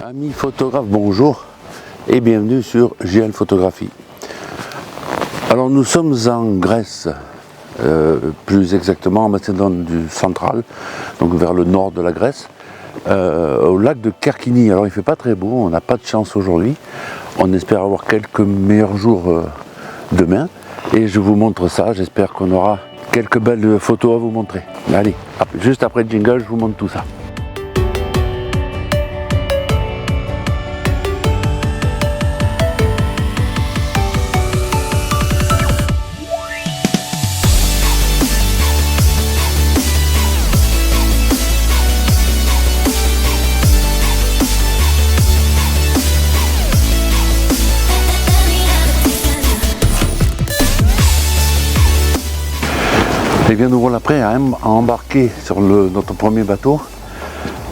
Amis photographes, bonjour et bienvenue sur GL Photographie. Alors nous sommes en Grèce, plus exactement en Macédoine du central, donc vers le nord de la Grèce, au lac de Kerkini. Alors il ne fait pas très beau, on n'a pas de chance aujourd'hui, on espère avoir quelques meilleurs jours demain et je vous montre ça, j'espère qu'on aura quelques belles photos à vous montrer. Allez, juste après le jingle, je vous montre tout ça. Et bien nous voilà prêts à embarquer sur notre premier bateau,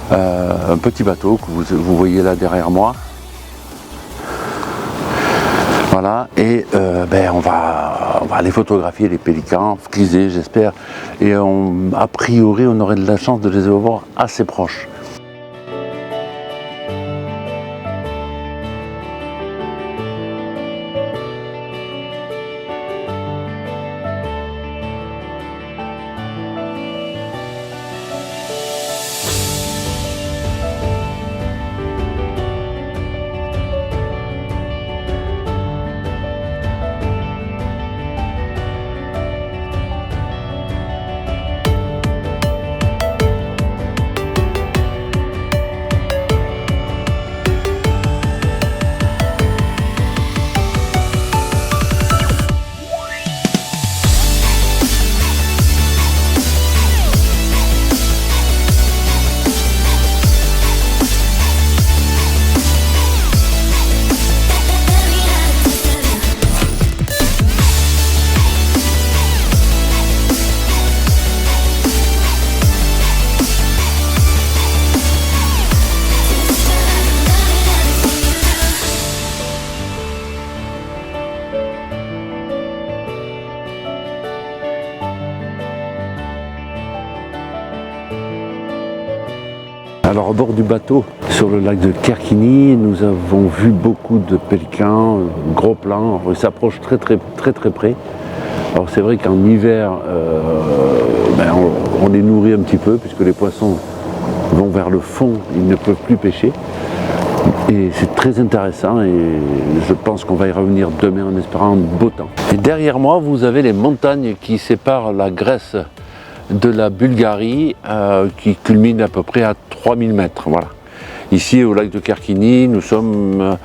un petit bateau que vous voyez là derrière moi. Voilà, et on va aller photographier les pélicans, frisés j'espère, et a priori on aurait de la chance de les avoir assez proches. Alors au bord du bateau, sur le lac de Kerkini, nous avons vu beaucoup de pélicans, gros plans, ils s'approchent très près. Alors c'est vrai qu'en hiver, on les nourrit un petit peu puisque les poissons vont vers le fond, ils ne peuvent plus pêcher. Et c'est très intéressant et je pense qu'on va y revenir demain en espérant beau temps. Et derrière moi, vous avez les montagnes qui séparent la Grèce de la Bulgarie qui culmine à peu près à 3000 mètres. Voilà. Ici au lac de Kerkini, nous sommes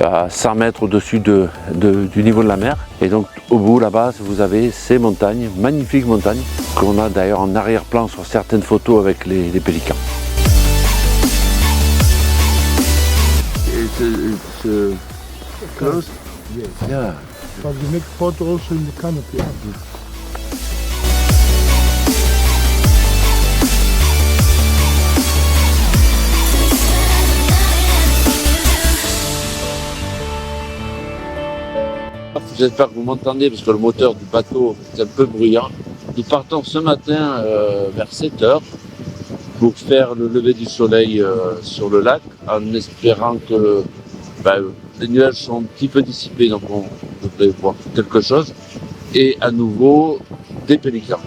à 100 mètres au-dessus du niveau de la mer. Et donc au bout là-bas, vous avez ces montagnes, magnifiques montagnes, qu'on a d'ailleurs en arrière-plan sur certaines photos avec les pélicans. It's close? Yes. Yeah. But we make photo also in the canopy. J'espère que vous m'entendez parce que le moteur du bateau est un peu bruyant. Nous partons ce matin vers 7 h pour faire le lever du soleil sur le lac en espérant que les nuages sont un petit peu dissipés, donc on devrait voir quelque chose. Et à nouveau, des pélicans.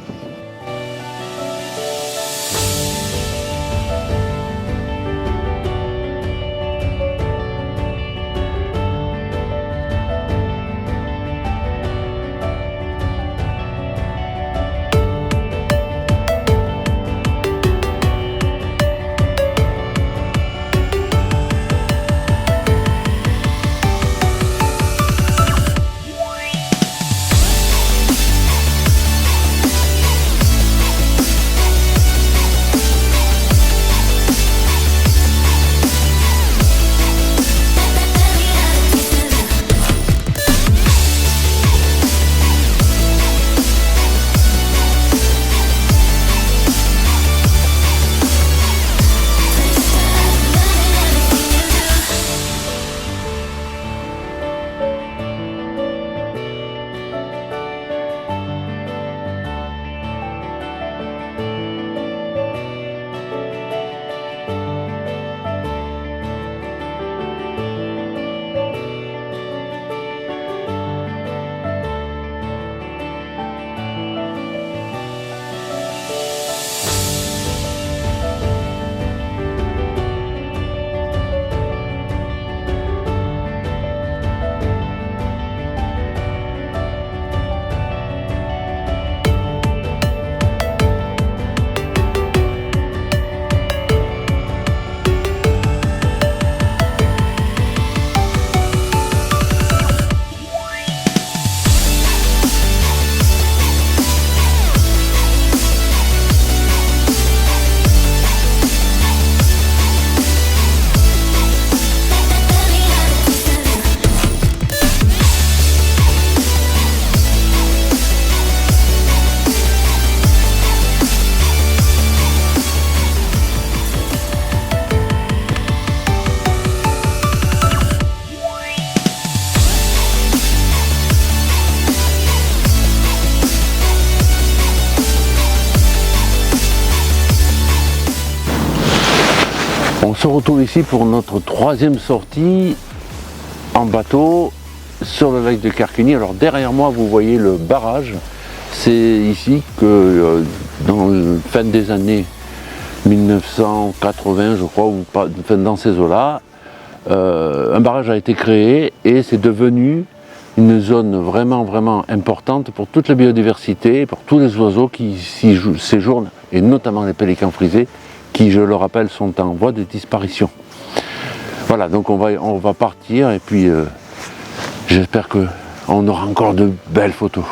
se retrouve ici pour notre troisième sortie en bateau sur le lac de Carquigny. Alors derrière moi vous voyez le barrage. C'est ici que dans la fin des années 1980 je crois, ou pas, enfin, dans ces eaux-là, un barrage a été créé et c'est devenu une zone vraiment importante pour toute la biodiversité, pour tous les oiseaux qui s'y séjournent, et notamment les pélicans frisés, qui, je le rappelle, sont en voie de disparition. Voilà, donc on va partir, et puis j'espère qu'on aura encore de belles photos.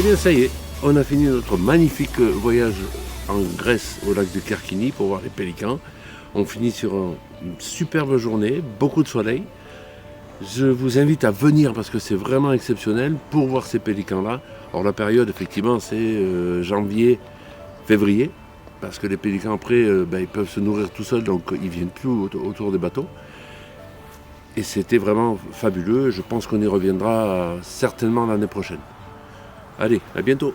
bien, ça y est, on a fini notre magnifique voyage en Grèce au lac de Kerkini pour voir les pélicans. On finit sur une superbe journée, beaucoup de soleil. Je vous invite à venir parce que c'est vraiment exceptionnel pour voir ces pélicans-là. Alors la période, effectivement, c'est janvier, février, parce que les pélicans, après, ils peuvent se nourrir tout seuls, donc ils ne viennent plus autour des bateaux. Et c'était vraiment fabuleux. Je pense qu'on y reviendra certainement l'année prochaine. Allez, à bientôt.